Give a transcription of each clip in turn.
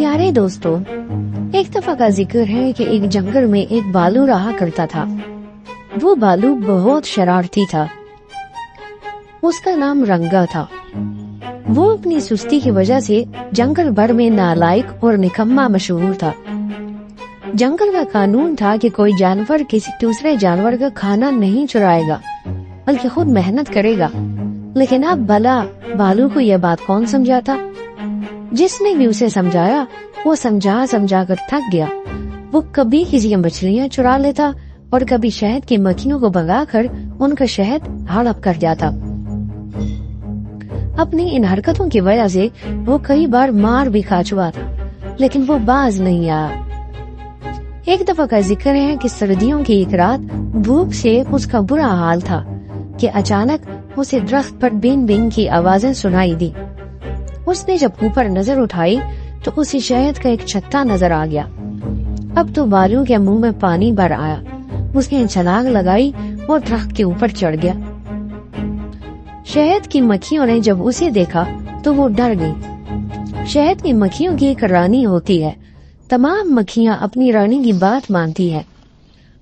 प्यारे दोस्तों, एक दफा का जिक्र है कि एक जंगल में एक भालू रहा करता था। वो भालू बहुत शरारती था। उसका नाम रंगा था। वो अपनी सुस्ती की वजह से जंगल भर में नालायक और निकम्मा मशहूर था। जंगल का कानून था कि कोई जानवर किसी दूसरे जानवर का खाना नहीं चुराएगा, बल्कि खुद मेहनत करेगा। लेकिन अब भला भालू को यह बात कौन समझाता? जिसने भी उसे समझाया वो समझा कर थक गया। वो कभी किसी की मछलियाँ चुरा लेता और कभी शहद की मक्खियों को भगाकर उनका शहद हड़प कर जाता। अपनी इन हरकतों की वजह से वो कई बार मार भी खा चुका था, लेकिन वो बाज नहीं आया। एक दफा का जिक्र है कि सर्दियों की एक रात भूख से उसका बुरा हाल था कि अचानक उसे दरख्त पर बिन बिन की आवाजें सुनाई दी। उसने जब ऊपर नजर उठाई तो उसे शहद का एक छत्ता नजर आ गया। अब तो भालू के मुंह में पानी भर आया। उसने छलांग लगाई और दरख्त के ऊपर चढ़ गया। शहद की मक्खियों ने जब उसे देखा तो वो डर गई। शहद की मक्खियों की एक रानी होती है। तमाम मक्खियाँ अपनी रानी की बात मानती है।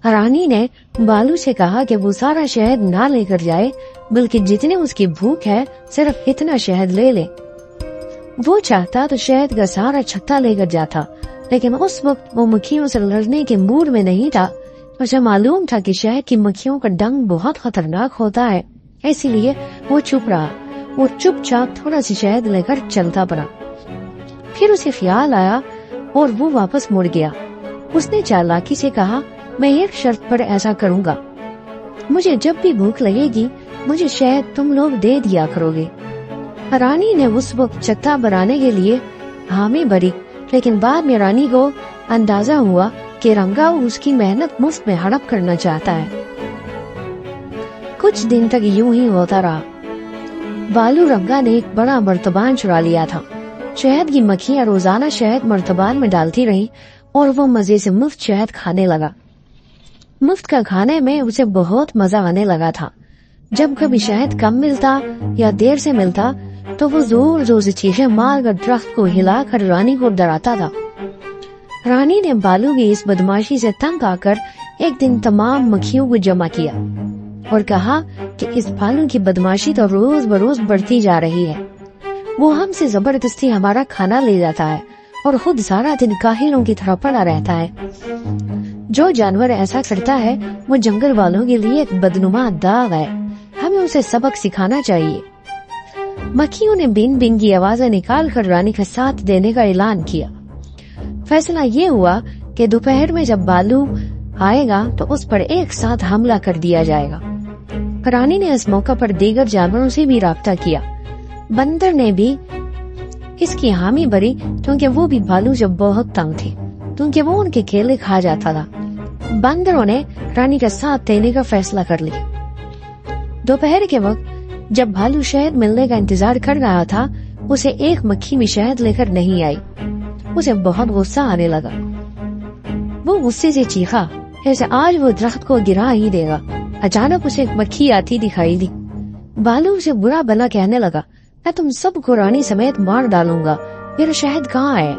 रानी ने भालू से कहा कि वो सारा शहद ना लेकर जाए, बल्कि जितने उसकी भूख है सिर्फ इतना शहद ले ले। वो चाहता तो शहद का सारा छत्ता लेकर जाता, लेकिन उस वक्त वो मक्खियों से लड़ने के मूड में नहीं था। उसे मालूम था कि शहद की मक्खियों का डंक बहुत खतरनाक होता है, इसीलिए वो चुप रहा। वो चुपचाप थोड़ा सा शहद लेकर चलता पड़ा। फिर उसे ख्याल आया और वो वापस मुड़ गया। उसने चालाकी से कहा, मैं एक शर्त पर ऐसा करूँगा, मुझे जब भी भूख लगेगी मुझे शहद तुम लोग दे दिया करोगे। रानी ने उस वक्त छत्ता बनाने के लिए हामी भरी, लेकिन बाद में रानी को अंदाजा हुआ कि रंगा उसकी मेहनत मुफ्त में हड़प करना चाहता है। कुछ दिन तक यूं ही होता रहा। भालू रंगा ने एक बड़ा मर्तबान चुरा लिया था। शहद की मक्खियाँ रोजाना शहद मर्तबान में डालती रही और वो मजे से मुफ्त शहद खाने लगा। मुफ्त का खाने में उसे बहुत मजा आने लगा था। जब कभी शहद कम मिलता या देर से मिलता तो वो जोर जोर से चीखें मारकर दरख्त को हिलाकर रानी को डराता था। रानी ने भालू की इस बदमाशी से तंग आकर एक दिन तमाम मक्खियों को जमा किया और कहा कि इस भालू की बदमाशी तो रोज बरोज बढ़ती जा रही है। वो हमसे जबरदस्ती हमारा खाना ले जाता है और खुद सारा दिन काहिलों की तरह पड़ा रहता है। जो जानवर ऐसा करता है वो जंगल वालों के लिए एक बदनुमा दाग है। हमें उसे सबक सिखाना चाहिए। मक्खियों ने बिन बिन की आवाजें निकाल कर रानी का साथ देने का ऐलान किया। फैसला ये हुआ कि दोपहर में जब भालू आएगा तो उस पर एक साथ हमला कर दिया जाएगा। रानी ने इस मौका पर दीगर जानवरों से भी राब्ता किया। बंदर ने भी इसकी हामी भरी, क्योंकि वो भी भालू जब बहुत तंग थे, क्योंकि वो उनके केले खा जाता था। बंदरों ने रानी का साथ देने का फैसला कर लिया। दोपहर के वक्त जब भालू शहद मिलने का इंतजार कर रहा था, उसे एक मक्खी भी शहद लेकर नहीं आई। उसे बहुत गुस्सा आने लगा। वो गुस्से से चीखा जैसे आज वो दरख्त को गिरा ही देगा। अचानक उसे एक मक्खी आती दिखाई दी। भालू उसे बुरा भला कहने लगा, मैं तुम सबको रानी समेत मार डालूंगा, मेरा शहद कहाँ है?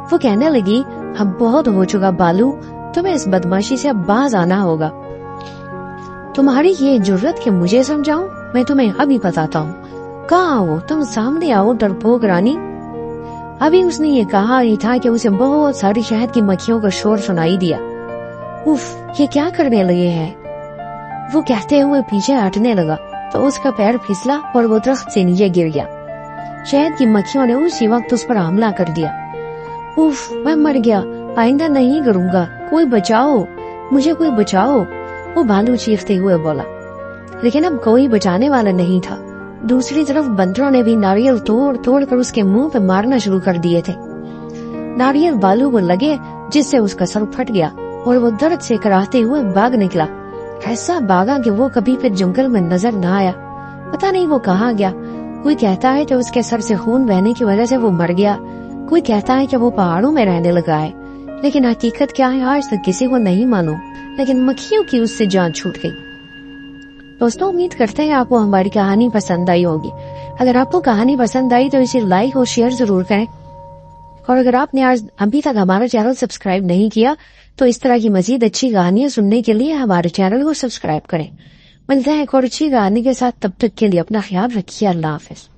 वो कहने लगी, अब बहुत हो चुका भालू, तुम्हें इस बदमाशी से अब बाज आना होगा। तुम्हारी ये जुर्रत कि मुझे समझाऊं, मैं तुम्हें अभी बताता हूँ। कहाँ हो तुम? सामने आओ डरपोक रानी। अभी उसने ये कहा ही था कि उसे बहुत सारी शहद की मक्खियों का शोर सुनाई दिया। उफ, ये क्या करने लगे हैं? वो कहते हुए पीछे हटने लगा तो उसका पैर फिसला और वो दरख्त से नीचे गिर गया। शहद की मक्खियों ने उसी वक्त उस पर हमला कर दिया। उफ, मैं मर गया, आइंदा नहीं करूँगा, कोई बचाओ, मुझे कोई बचाओ, वो भालू चीखते हुए बोला। लेकिन अब कोई बचाने वाला नहीं था। दूसरी तरफ बंदरों ने भी नारियल तोड़ तोड़ कर उसके मुंह पे मारना शुरू कर दिए थे। नारियल भालू को लगे, जिससे उसका सर फट गया और वो दर्द से कराहते हुए भाग निकला। ऐसा भागा कि वो कभी फिर जंगल में नजर न आया। पता नहीं वो कहाँ गया। कोई कहता है कि उसके सर से खून बहने की वजह से वो मर गया, कोई कहता है कि वो पहाड़ों में रहने लगा है, लेकिन हकीकत क्या है आज तक किसी को नहीं मालूम। लेकिन मक्खियों की उससे जान छूट गई। दोस्तों, उम्मीद करते हैं आपको हमारी कहानी पसंद आई होगी। अगर आपको कहानी पसंद आई तो इसे लाइक और शेयर जरूर करें। اور اگر آپ نے آج ابھی تک ہمارا چینل سبسکرائب نہیں کیا تو اس طرح کی مزید اچھی کہانیاں سننے کے لیے ہمارے چینل کو سبسکرائب کریں. ملتے ہیں ایک اور اچھی کہانی کے ساتھ، تب تک کے لیے اپنا خیال رکھیے. اللہ حافظ.